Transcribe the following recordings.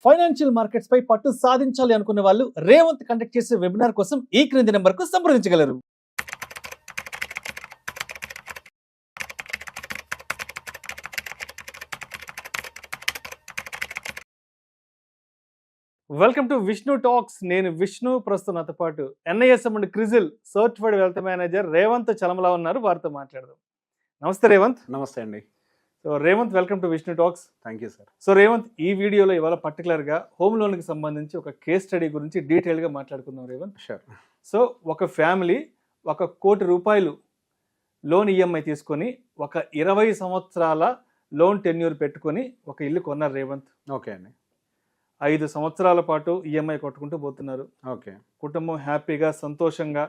Financial markets పై పట్టు సాధించాలి అనుకునే వాళ్ళు రేవంత్ కండక్ట్ చేసే వెబినార్ కోసం ఈ క్రింది నెంబర్కు సంప్రదించగలరు. Welcome to Vishnu Talks. నేను విష్ణు. ప్రస్తుతం నాతో పాటు NISM and CRISIL certified wealth manager Revanth Chalamala ఉన్నారు. వారితో మాట్లాడదాం. నమస్తే రేవంత్. నమస్తే అండి. So Revanth, welcome to Vishnu Talks. Thank you sir. So Revanth, ఈ వీడియోలో ఇవాళ పర్టికులర్గా హోమ్ లోన్కి సంబంధించి ఒక కేస్ స్టడీ గురించి డీటెయిల్గా మాట్లాడుకుందాం రేవంత్. షూర్. సో ఒక ఫ్యామిలీ ₹1 కోటి లోన్ ఈఎంఐ తీసుకొని ఒక 20 సంవత్సరాల లోన్ టెన్యూర్ పెట్టుకొని ఒక ఇల్లు కొన్నారు రేవంత్. ఓకే అండి. 5 సంవత్సరాల పాటు ఈఎంఐ కొట్టుకుంటూ పోతున్నారు. ఓకే. కుటుంబం హ్యాపీగా, సంతోషంగా,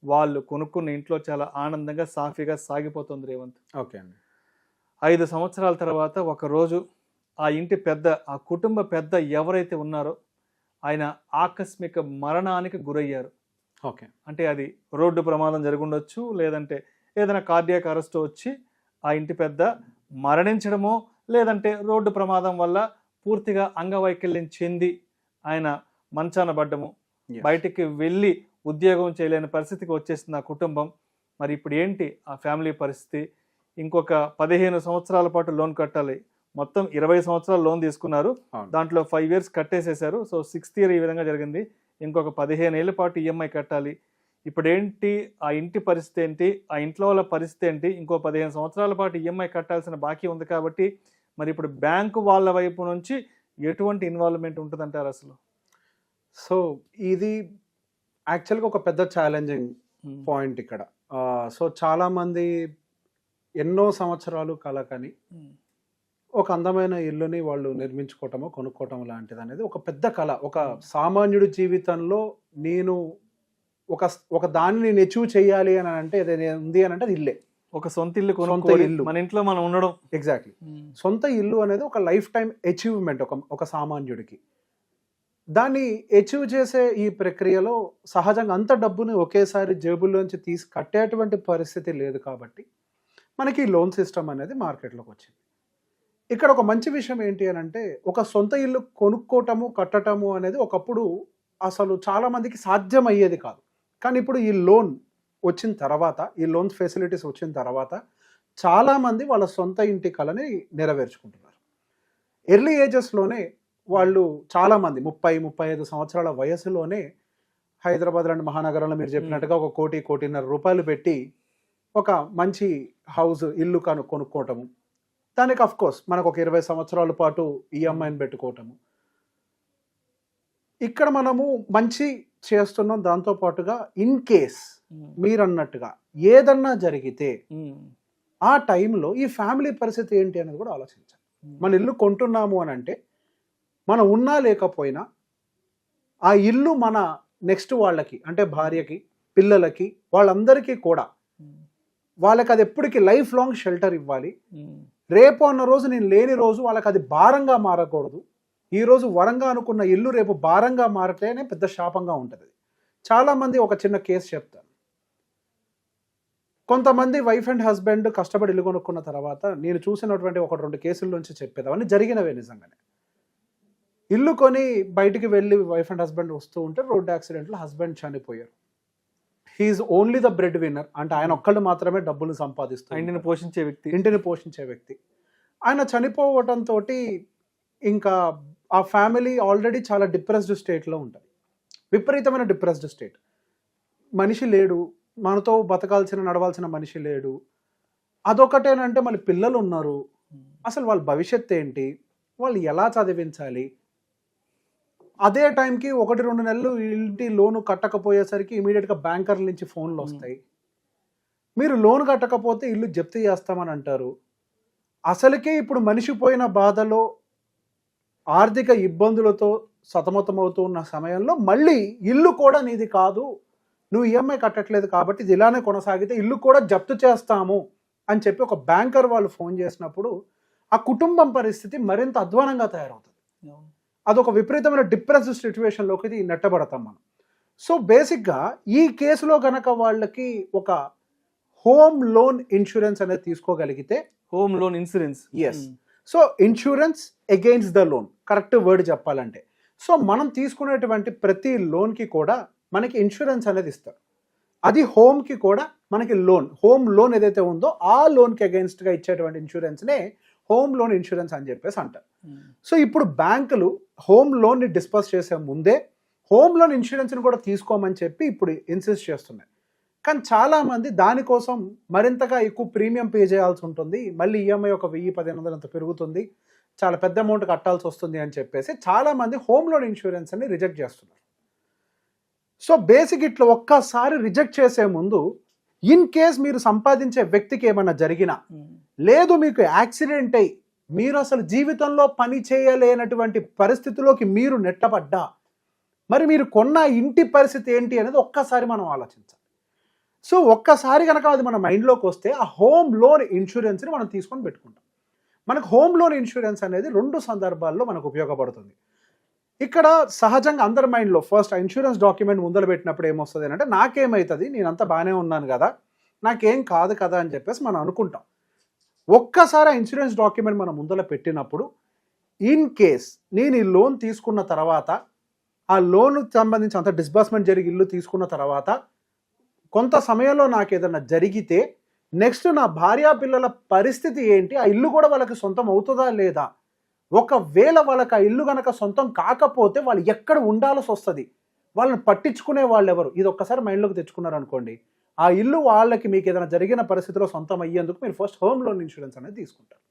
వాళ్ళు కొనుక్కున్న ఇంట్లో చాలా ఆనందంగా, సాఫీగా సాగిపోతుంది రేవంత్. ఓకే అండి. 5 సంవత్సరాల తర్వాత ఒకరోజు ఆ ఇంటి పెద్ద, ఆ కుటుంబ పెద్ద ఎవరైతే ఉన్నారో ఆయన ఆకస్మిక మరణానికి గురయ్యారు. ఓకే. అంటే అది రోడ్డు ప్రమాదం జరుగుండొచ్చు, లేదంటే ఏదైనా కార్డియాక్ అరెస్ట్ వచ్చి ఆ ఇంటి పెద్ద మరణించడమో, లేదంటే రోడ్డు ప్రమాదం వల్ల పూర్తిగా అంగవైకల్యం చెంది ఆయన మంచాన పడ్డము, బయటికి వెళ్ళి ఉద్యోగం చేయలేని పరిస్థితికి వచ్చేసింది ఆ కుటుంబం. మరి ఇప్పుడు ఏంటి ఆ ఫ్యామిలీ పరిస్థితి? ఇంకొక 15 సంవత్సరాల పాటు లోన్ కట్టాలి. మొత్తం 20 సంవత్సరాలు లోన్ తీసుకున్నారు, దాంట్లో 5 years కట్టేసేసారు. సో 6th year ఈ విధంగా జరిగింది. ఇంకొక 15 ఏళ్ల పాటు ఈఎంఐ కట్టాలి. ఇప్పుడు ఏంటి ఆ ఇంటి పరిస్థితి ఏంటి, ఆ ఇంట్లో వాళ్ళ పరిస్థితి ఏంటి? ఇంకో 15 సంవత్సరాల పాటు ఈఎంఐ కట్టాల్సిన బాకీ ఉంది కాబట్టి మరి ఇప్పుడు బ్యాంకు వాళ్ళ వైపు నుంచి ఎటువంటి ఇన్వాల్వ్మెంట్ ఉంటుందంటారు అసలు? సో ఇది యాక్చువల్గా ఒక పెద్ద ఛాలెంజింగ్ పాయింట్ ఇక్కడ. సో చాలామంది ఎన్నో సంవత్సరాలు కలకని ఒక అందమైన ఇల్లుని వాళ్ళు నిర్మించుకోవటమో కొనుక్కోవటం లాంటిది అనేది ఒక పెద్ద కళ. ఒక సామాన్యుడి జీవితంలో నేను ఒక దాన్ని నేను అచీవ్ చేయాలి అని అంటే ఉంది అని అంటే అది ఇల్లే. ఒక సొంత ఇల్లు కొనుక్కోవాలి, మన ఇంట్లో మనం ఉండడం. ఎగ్జాక్ట్లీ. సొంత ఇల్లు అనేది ఒక లైఫ్ టైం అచీవ్మెంట్ ఒక సామాన్యుడికి. దాన్ని అచీవ్ చేసే ఈ ప్రక్రియలో సహజంగా అంత డబ్బుని ఒకేసారి జేబుల్లోంచి తీసి కట్టేటువంటి పరిస్థితి లేదు కాబట్టి మనకి లోన్ సిస్టమ్ అనేది మార్కెట్లోకి వచ్చింది. ఇక్కడ ఒక మంచి విషయం ఏంటి అని అంటే, ఒక సొంత ఇల్లు కొనుక్కోవటము కట్టటము అనేది ఒకప్పుడు అసలు చాలామందికి సాధ్యమయ్యేది కాదు. కానీ ఇప్పుడు ఈ లోన్ వచ్చిన తర్వాత, ఈ లోన్ ఫెసిలిటీస్ వచ్చిన తర్వాత చాలామంది వాళ్ళ సొంత ఇంటి కలని నెరవేర్చుకుంటున్నారు. ఎర్లీ ఏజెస్లోనే వాళ్ళు చాలామంది 30-35 సంవత్సరాల వయసులోనే హైదరాబాద్ లాంటి మహానగరంలో మీరు చెప్పినట్టుగా ₹1 కోటి, ₹1.5 కోటి పెట్టి ఒక మంచి హౌస్, ఇల్లు కొనుక్కోవటము. దానికి అఫ్కోర్స్ మనకు ఒక 20 సంవత్సరాల పాటు ఈఎంఐని పెట్టుకోవటము. ఇక్కడ మనము మంచి చేస్తున్నాం. దాంతోపాటుగా ఇన్ కేస్ మీరు అన్నట్టుగా ఏదన్నా జరిగితే ఆ టైంలో ఈ ఫ్యామిలీ పరిస్థితి ఏంటి అనేది కూడా ఆలోచించాలి. మన ఇల్లు కొంటున్నాము అని అంటే మనం ఉన్నా లేకపోయినా ఆ ఇల్లు మన నెక్స్ట్ వాళ్ళకి, అంటే భార్యకి, పిల్లలకి, వాళ్ళందరికీ కూడా వాళ్ళకి అది ఎప్పటికీ లైఫ్ లాంగ్ షెల్టర్ ఇవ్వాలి. రేపు అన్న రోజు నేను లేని రోజు వాళ్ళకి అది భారంగా మారకూడదు. ఈరోజు వరంగా అనుకున్న ఇల్లు రేపు భారంగా మారితేనే పెద్ద శాపంగా ఉంటుంది. చాలామంది ఒక చిన్న కేసు చెప్తాను. కొంతమంది వైఫ్ అండ్ హస్బెండ్ కష్టపడి ఇల్లు కొనుక్కున్న తర్వాత నేను చూసినటువంటి 1-2 కేసుల నుంచి చెప్పేది అవన్నీ జరిగినవే నిజంగానే. ఇల్లు కొని బయటికి వెళ్ళి వైఫ్ అండ్ హస్బెండ్ వస్తూ ఉంటే రోడ్ యాక్సిడెంట్లో హస్బెండ్ చనిపోయారు. He is only the breadwinner. అంటే ఆయన ఒక్కళ్ళు మాత్రమే డబ్బులు సంపాదిస్తారు, ఇంటిని పోషించే వ్యక్తి. ఆయన చనిపోవటంతో ఇంకా ఆ ఫ్యామిలీ ఆల్రెడీ చాలా డిప్రెస్డ్ స్టేట్లో ఉంటుంది. విపరీతమైన డిప్రెస్డ్ స్టేట్. మనిషి లేడు, మనతో బతకాల్సిన నడవాల్సిన మనిషి లేడు. అదొకటేనంటే మళ్ళీ పిల్లలు ఉన్నారు. అసలు వాళ్ళ భవిష్యత్తు ఏంటి, వాళ్ళు ఎలా చదివించాలి? అదే టైంకి 1-2 నెలలు ఇంటి లోను కట్టకపోయేసరికి ఇమీడియట్గా బ్యాంకర్ల నుంచి ఫోన్లు వస్తాయి. మీరు లోన్ కట్టకపోతే ఇల్లు జప్తు చేస్తామని అంటారు. అసలుకే ఇప్పుడు మనిషి పోయిన బాధలో, ఆర్థిక ఇబ్బందులతో సతమతమవుతూ ఉన్న సమయంలో మళ్ళీ ఇల్లు కూడా నీది కాదు, నువ్వు ఈఎంఐ కట్టట్లేదు కాబట్టి ఇది ఇలానే కొనసాగితే ఇల్లు కూడా జప్తు చేస్తాము అని చెప్పి ఒక బ్యాంకర్ వాళ్ళు ఫోన్ చేసినప్పుడు ఆ కుటుంబం పరిస్థితి మరింత అధ్వానంగా తయారవుతుంది. అదొక విపరీతమైన డిప్రెస్డ్ సిచ్యువేషన్లోకి నెట్టబడతాం మనం. సో బేసిక్గా ఈ కేసులో గనక వాళ్ళకి ఒక హోమ్ లోన్ ఇన్సూరెన్స్ అనేది తీసుకోగలిగితే, home loan insurance, yes, so insurance against the loan, correct word చెప్పాలంటే. సో మనం తీసుకునేటువంటి ప్రతి లోన్కి కూడా మనకి ఇన్సూరెన్స్ అనేది ఇస్తారు. అది హోమ్కి కూడా మనకి లోన్, హోమ్ లోన్ ఏదైతే ఉందో ఆ లోన్కి అగెయిన్స్ట్గా ఇచ్చేటువంటి ఇన్సూరెన్స్నే హోమ్ లోన్ ఇన్సూరెన్స్ అని చెప్పేసి అంటారు. సో ఇప్పుడు బ్యాంకులు హోమ్ లోన్ని డిస్పర్స్ చేసే ముందే హోమ్ లోన్ ఇన్సూరెన్స్ని కూడా తీసుకోమని చెప్పి ఇప్పుడు ఇన్సిస్ట్ చేస్తున్నాయి. కానీ చాలామంది దానికోసం మరింతగా ఎక్కువ ప్రీమియం పే చేయాల్సి ఉంటుంది, మళ్ళీ ఈఎంఐ ఒక 1000-1500 అంత పెరుగుతుంది, చాలా పెద్ద అమౌంట్ కట్టాల్సి వస్తుంది అని చెప్పేసి చాలామంది హోమ్ లోన్ ఇన్సూరెన్స్ అని రిజెక్ట్ చేస్తున్నారు. సో బేసిక్ ఇట్లా ఒక్కసారి రిజెక్ట్ చేసే ముందు ఇన్ కేస్ మీరు సంపాదించే వ్యక్తికి ఏమన్నా జరిగినా, లేదు మీకు యాక్సిడెంట్ అయ్యి మీరు అసలు జీవితంలో పని చేయలేనటువంటి పరిస్థితిలోకి మీరు నెట్టబడ్డా, మరి మీరు కొన్న ఇంటి పరిస్థితి ఏంటి అనేది ఒక్కసారి మనం ఆలోచించాలి. సో ఒక్కసారి కనుక అది మన మైండ్లోకి వస్తే ఆ హోమ్ లోన్ ఇన్సూరెన్స్ని మనం తీసుకొని పెట్టుకుంటాం. మనకు హోమ్ లోన్ ఇన్సూరెన్స్ అనేది 2 సందర్భాల్లో మనకు ఉపయోగపడుతుంది. ఇక్కడ సహజంగా అందరి మైండ్లో ఫస్ట్ ఇన్సూరెన్స్ డాక్యుమెంట్ ముందర పెట్టినప్పుడు ఏమొస్తుంది అంటే నాకేమవుతుంది, నేనంతా బాగానే ఉన్నాను కదా, నాకేం కాదు కదా అని చెప్పేసి మనం అనుకుంటాం. ఒక్కసారి ఆ ఇన్సూరెన్స్ డాక్యుమెంట్ మనం ముందర పెట్టినప్పుడు ఇన్ కేస్ నేను ఈ లోన్ తీసుకున్న తర్వాత, ఆ లోన్ సంబంధించి అంత డిస్బర్స్మెంట్ జరిగి ఇల్లు తీసుకున్న తర్వాత కొంత సమయంలో నాకు ఏదైనా జరిగితే నెక్స్ట్ నా భార్యా పిల్లల పరిస్థితి ఏంటి, ఆ ఇల్లు కూడా వాళ్ళకి సొంతం అవుతుందా లేదా, ఒకవేళ వాళ్ళకి ఆ ఇల్లు కనుక సొంతం కాకపోతే వాళ్ళు ఎక్కడ ఉండాల్సి వస్తుంది, వాళ్ళని పట్టించుకునే వాళ్ళు ఎవరు, ఇది ఒక్కసారి మైండ్లోకి తెచ్చుకున్నారు అనుకోండి, ఆ ఇల్లు వాళ్ళకి మీకు ఏదైనా జరిగిన పరిస్థితిలో సొంతం అయ్యేందుకు మీరు ఫస్ట్ హోమ్ లోన్ ఇన్సూరెన్స్ అనేది తీసుకుంటారు.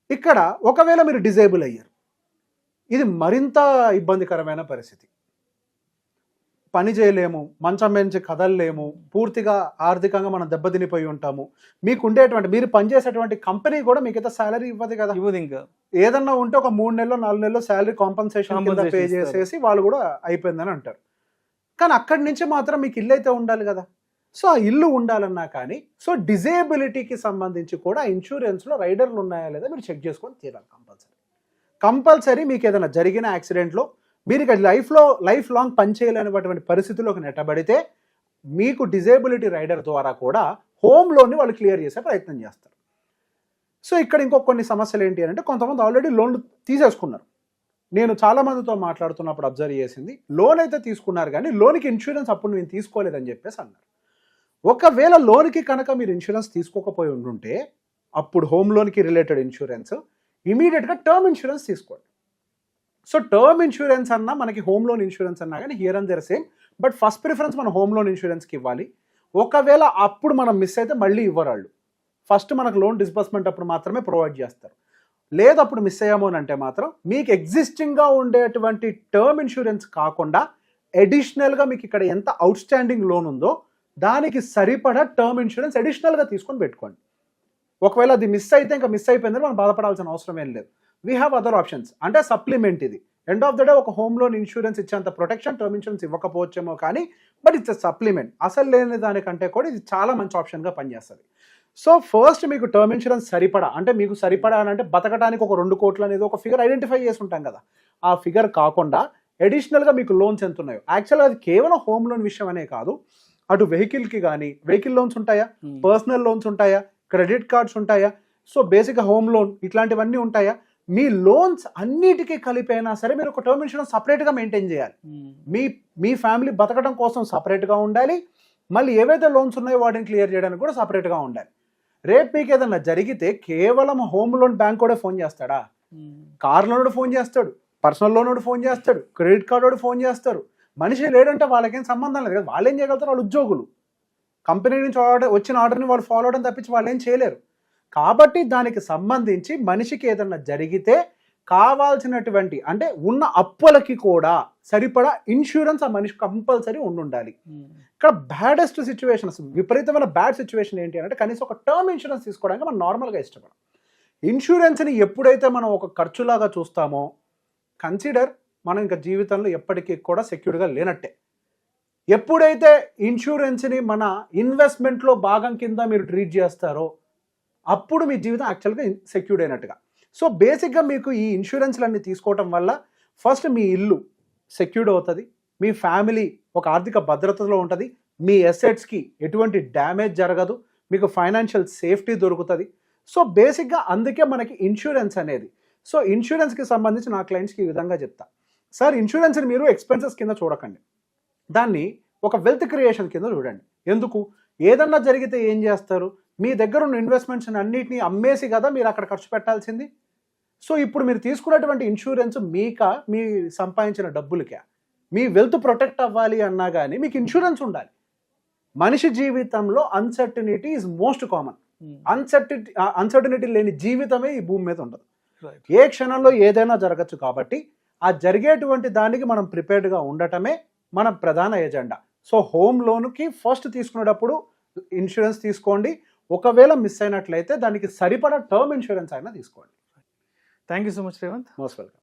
ఇక్కడ ఒకవేళ మీరు డిజేబుల్ అయ్యారు, ఇది మరింత ఇబ్బందికరమైన పరిస్థితి, పని చేయలేము, మంచం నుంచి కదలలేము, పూర్తిగా ఆర్థికంగా మనం దెబ్బతినిపోయి ఉంటాము, మీకు ఉండేటువంటి మీరు పనిచేసేటువంటి కంపెనీ కూడా మీకైతే శాలరీ ఇవ్వదు కదా, ఇంకా ఏదన్నా ఉంటే ఒక 3 నెలలు 4 నెలలు శాలరీ కాంపన్సేషన్ పే చేసేసి వాళ్ళు కూడా అయిపోయిందని అంటారు. కానీ అక్కడి నుంచి మాత్రం మీకు ఇల్లు అయితే ఉండాలి కదా. సో ఆ ఇల్లు ఉండాలన్నా కానీ సో డిజేబిలిటీకి సంబంధించి కూడా ఇన్సూరెన్స్లో రైడర్లు ఉన్నాయా లేదా మీరు చెక్ చేసుకొని తీరాలి కంపల్సరీ. మీకు ఏదైనా జరిగిన యాక్సిడెంట్లో మీరు ఇక లైఫ్ లాంగ్ పనిచేయలేనటువంటి పరిస్థితుల్లోకి నెట్టబడితే మీకు డిజేబిలిటీ రైడర్ ద్వారా కూడా హోమ్ లోన్ని వాళ్ళు క్లియర్ చేసే ప్రయత్నం చేస్తారు. సో ఇక్కడ ఇంకో కొన్ని సమస్యలు ఏంటి అంటే కొంతమంది ఆల్రెడీ లోన్లు తీసేసుకున్నారు. నేను చాలామందితో మాట్లాడుతున్నప్పుడు అబ్జర్వ్ చేసింది, లోన్ అయితే తీసుకున్నారు కానీ లోన్కి ఇన్సూరెన్స్ అప్పుడు నేను తీసుకోలేదని చెప్పేసి అన్నారు. ఒకవేళ లోన్కి కనుక మీరు ఇన్సూరెన్స్ తీసుకోకపోయి ఉండుంటే అప్పుడు హోమ్ లోన్కి రిలేటెడ్ ఇన్సూరెన్స్ ఇమీడియట్గా టర్మ్ ఇన్సూరెన్స్ తీసుకోండి. సో టర్మ్ ఇన్సూరెన్స్ అన్నా మనకి హోమ్ లోన్ ఇన్సూరెన్స్ అన్నా కానీ here and there same, but first preference మనం హోమ్ లోన్ ఇన్సూరెన్స్కి ఇవ్వాలి. ఒకవేళ అప్పుడు మనం మిస్ అయితే మళ్ళీ ఇవ్వరు వాళ్ళు, ఫస్ట్ మనకు లోన్ డిస్బర్స్మెంట్ అప్పుడు మాత్రమే ప్రొవైడ్ చేస్తారు. లేదు అప్పుడు మిస్ అయ్యాము అని అంటే మాత్రం మీకు ఎగ్జిస్టింగ్గా ఉండేటువంటి టర్మ్ ఇన్సూరెన్స్ కాకుండా అడిషనల్గా మీకు ఇక్కడ ఎంత అవుట్ స్టాండింగ్ లోన్ ఉందో దానికి సరిపడా టర్మ్ ఇన్సూరెన్స్ అడిషనల్గా తీసుకొని పెట్టుకోండి. ఒకవేళ అది మిస్ అయితే ఇంకా మిస్ అయిపోయిందని మనం బాధపడాల్సిన అవసరం ఏం లేదు. వీ హ్యావ్ అదర్ ఆప్షన్స్, అంటే సప్లిమెంట్. ఇది ఎండ్ ఆఫ్ ద డే ఒక హోమ్ లోన్ ఇన్సూరెన్స్ ఇచ్చేంత ప్రొటెక్షన్ టర్మ్ ఇన్సూరెన్స్ ఇవ్వకపోవచ్చేమో కానీ బట్ ఇట్స్ సప్లిమెంట్. అసలు లేని దానికంటే కూడా ఇది చాలా మంచి ఆప్షన్గా పనిచేస్తుంది. సో ఫస్ట్ మీకు టర్మ్ ఇన్సూరెన్స్ సరిపడా, అంటే మీకు సరిపడా అని అంటే బతకడానికి ఒక 2 కోట్లు అనేది ఒక ఫిగర్ ఐడెంటిఫై చేసి ఉంటాం కదా, ఆ ఫిగర్ కాకుండా అడిషనల్గా మీకు లోన్స్ ఎంత ఉన్నాయో. యాక్చువల్గా అది కేవలం హోమ్ లోన్ విషయం అనే కాదు, అటు వెహికల్కి కానీ వెహికల్ లోన్స్ ఉంటాయా, పర్సనల్ లోన్స్ ఉంటాయా, క్రెడిట్ కార్డ్స్ ఉంటాయా, సో బేసిక్గా హోమ్ లోన్ ఇట్లాంటివన్నీ ఉంటాయా, మీ లోన్స్ అన్నిటికీ కలిపైనా సరే మీరు ఒక టర్మ్ ఇన్సూరెన్స్ సపరేట్గా మెయింటైన్ చేయాలి. మీ ఫ్యామిలీ బతకడం కోసం సపరేట్గా ఉండాలి, మళ్ళీ ఏవైతే లోన్స్ ఉన్నాయో వాటిని క్లియర్ చేయడానికి కూడా సపరేట్గా ఉండాలి. రేపు మీకు ఏదన్నా జరిగితే కేవలం హోమ్ లోన్ బ్యాంక్ కూడా ఫోన్ చేస్తాడా, కార్ లోన్ ఫోన్ చేస్తాడు, పర్సనల్ లోన్ ఫోన్ చేస్తాడు, క్రెడిట్ కార్డ్ వాడు ఫోన్ చేస్తారు. మనిషి లేడంటే వాళ్ళకేం సంబంధం లేదు కదా, వాళ్ళు ఏం చేయగలుగుతారు, వాళ్ళు ఉద్యోగులు, కంపెనీ నుంచి వచ్చిన ఆర్డర్ని వాళ్ళు ఫాలో అవడం తప్పించి వాళ్ళు ఏం చేయలేరు. కాబట్టి దానికి సంబంధించి మనిషికి ఏదన్నా జరిగితే కావాల్సినటువంటి అంటే ఉన్న అప్పులకి కూడా సరిపడా ఇన్సూరెన్స్ ఆ మనిషి కంపల్సరీ ఉండాలి. ఇక్కడ బ్యాడెస్ట్ సిచ్యువేషన్స్, విపరీతమైన బ్యాడ్ సిచ్యువేషన్ ఏంటి అంటే కనీసం ఒక టర్మ్ ఇన్సూరెన్స్ తీసుకోవడానికి మనం నార్మల్గా ఇష్టపడం. ఇన్సూరెన్స్ని ఎప్పుడైతే మనం ఒక ఖర్చులాగా చూస్తామో కన్సిడర్ మనం ఇంకా జీవితంలో ఎప్పటికీ కూడా సెక్యూర్గా లేనట్టే. ఎప్పుడైతే ఇన్సూరెన్స్ని మన ఇన్వెస్ట్మెంట్లో భాగం కింద మీరు ట్రీట్ చేస్తారో అప్పుడు మీ జీవితం యాక్చువల్గా సెక్యూర్డ్ అయినట్టుగా. సో బేసిక్గా మీకు ఈ ఇన్సూరెన్స్లన్నీ తీసుకోవటం వల్ల ఫస్ట్ మీ ఇల్లు సెక్యూర్డ్ అవుతుంది, మీ ఫ్యామిలీ ఒక ఆర్థిక భద్రతలో ఉంటుంది, మీ అసెట్స్కి ఎటువంటి డ్యామేజ్ జరగదు, మీకు ఫైనాన్షియల్ సేఫ్టీ దొరుకుతుంది. సో బేసిక్గా అందుకే మనకి ఇన్సూరెన్స్ అనేది. సో ఇన్సూరెన్స్కి సంబంధించి నా క్లయింట్స్కి ఈ విధంగా చెప్తా, సార్ ఇన్సూరెన్స్ని మీరు ఎక్స్పెన్సెస్ కింద చూడకండి, దాన్ని ఒక వెల్త్ క్రియేషన్ కింద చూడండి. ఎందుకు? ఏదన్నా జరిగితే ఏం చేస్తారు? మీ దగ్గర ఉన్న ఇన్వెస్ట్మెంట్స్ అన్నిటినీ అమ్మేసి కదా మీరు అక్కడ ఖర్చు పెట్టాల్సింది. సో ఇప్పుడు మీరు తీసుకున్నటువంటి ఇన్సూరెన్స్ మీకా, మీ సంపాదించిన డబ్బులకా? మీ వెల్త్ ప్రొటెక్ట్ అవ్వాలి అన్నా కానీ మీకు ఇన్సూరెన్స్ ఉండాలి. మనిషి జీవితంలో uncertainty is most common. Uncertainty లేని జీవితమే ఈ భూమి మీద ఉండదు. ఏ క్షణంలో ఏదైనా జరగచ్చు. కాబట్టి ఆ జరిగేటువంటి దానికి మనం ప్రిపేర్డ్గా ఉండటమే మన ప్రధాన ఎజెండా. సో హోమ్ లోన్కి ఫస్ట్ తీసుకునేటప్పుడు ఇన్సూరెన్స్ తీసుకోండి. ఒకవేళ మిస్ అయినట్లయితే దానికి సరిపడా టర్మ్ ఇన్సూరెన్స్ అయినా తీసుకోండి. Thank you so much Revanth. Most welcome.